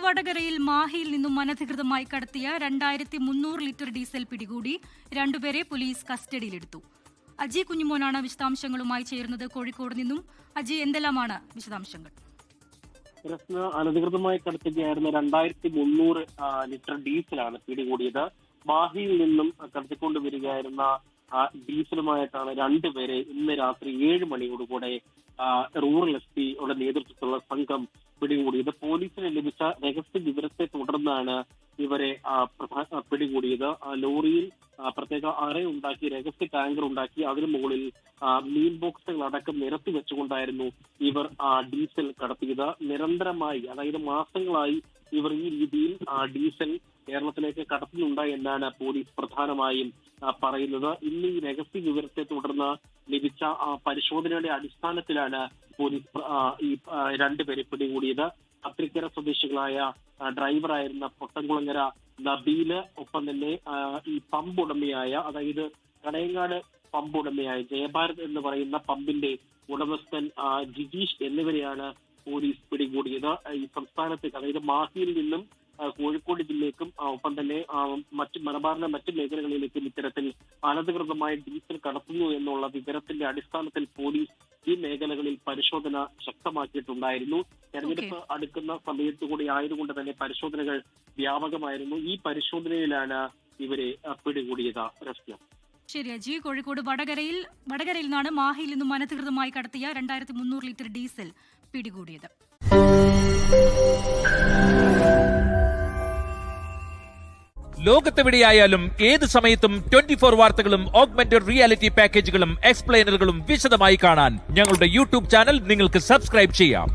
വടകരയിൽ മാഹിയിൽ നിന്നും അനധികൃതമായി കടത്തിയ 2300 ലിറ്റർ ഡീസൽ പിടികൂടി. രണ്ടുപേരെ പോലീസ് കസ്റ്റഡിയിലെടുത്തു. അജി കുഞ്ഞുമോനാണ് വിശദാംശങ്ങളുമായി ചേരുന്നത് കോഴിക്കോട് നിന്നും. അജി, എന്തെല്ലാമാണ് വിശദാംശങ്ങൾ? അനധികൃതമായി കടത്തുകയായിരുന്ന 2300 ലിറ്റർ ഡീസലാണ് പിടികൂടിയത്. മാഹിയിൽ നിന്നും കടത്തിക്കൊണ്ടുവരികയായിരുന്ന ഡീസലുമായിട്ടാണ് രണ്ടുപേരെ ഇന്ന് രാത്രി 7 മണിയോടുകൂടെ റൂറൽ SP-യുടെ നേതൃത്വത്തിലുള്ള സംഘം പിടികൂടിയത്. പോലീസിന് ലഭിച്ച രഹസ്യ വിവരത്തെ തുടർന്നാണ് ഇവരെ പിടികൂടിയത്. ലോറിയിൽ പ്രത്യേക അറയുണ്ടാക്കി, രഹസ്യ ടാങ്കർ ഉണ്ടാക്കി, അതിനു മുകളിൽ മീൻ ബോക്സുകൾ അടക്കം നിരത്തി വെച്ചുകൊണ്ടായിരുന്നു ഇവർ ഡീസൽ കടത്തിയത്. നിരന്തരമായി, അതായത് മാസങ്ങളായി ഇവർ ഈ രീതിയിൽ ഡീസൽ കേരളത്തിലേക്ക് കടത്തുന്നുണ്ട് എന്നാണ് പോലീസ് പ്രധാനമായും പറയുന്നത്. ഇന്ന് ഈ രഹസ്യ വിവരത്തെ തുടർന്ന് ലഭിച്ച പരിശോധനയുടെ അടിസ്ഥാനത്തിലാണ് പോലീസ് ഈ രണ്ടുപേരെ പിടികൂടിയത്. അത്രിക്കര സ്വദേശികളായ ഡ്രൈവറായിരുന്ന പൊട്ടംകുളങ്ങര നബീല്, ഒപ്പം തന്നെ ഈ പമ്പ് ഉടമയായ, അതായത് കടയങ്ങാട് പമ്പ് ഉടമയായ ജയഭാരത് എന്ന് പറയുന്ന പമ്പിന്റെ ഉടമസ്ഥൻ ജിജീഷ് എന്നിവരെയാണ് പോലീസ് പിടികൂടിയത്. ഈ സംസ്ഥാനത്തേക്ക്, അതായത് മാഹിയിൽ നിന്നും കോഴിക്കോട് ജില്ലയ്ക്കും ഒപ്പം തന്നെ മലബാറിലെ മറ്റു മേഖലകളിലേക്കും ഇത്തരത്തിൽ അനധികൃതമായി ഡീസൽ കടത്തുന്നു എന്നുള്ള വിവരത്തിന്റെ അടിസ്ഥാനത്തിൽ പോലീസ് ഈ മേഖലകളിൽ പരിശോധന ശക്തമാക്കിയിട്ടുണ്ടായിരുന്നു. തെരഞ്ഞെടുപ്പ് അടുക്കുന്ന സമയത്ത് കൂടി ആയതുകൊണ്ട് തന്നെ പരിശോധനകൾ വ്യാപകമായിരുന്നു. ഈ പരിശോധനയിലാണ് ഇവരെ പിടികൂടിയത്. ശരി അജി, കോഴിക്കോട് വടകരയിൽ നിന്നാണ് മാഹിയിൽ നിന്നും അനധികൃതമായി കടത്തിയ 2300 ലിറ്റർ ഡീസൽ പിടികൂടിയത്. ലോകത്തെവിടെയായാലും ഏത് സമയത്തും 24 വാർത്തകളും ഓഗ്മെന്റഡ് റിയാലിറ്റി പാക്കേജുകളും എക്സ്പ്ലെയിനറുകളും വിശദമായി കാണാൻ ഞങ്ങളുടെ യൂട്യൂബ് ചാനൽ നിങ്ങൾക്ക് സബ്സ്ക്രൈബ് ചെയ്യാം.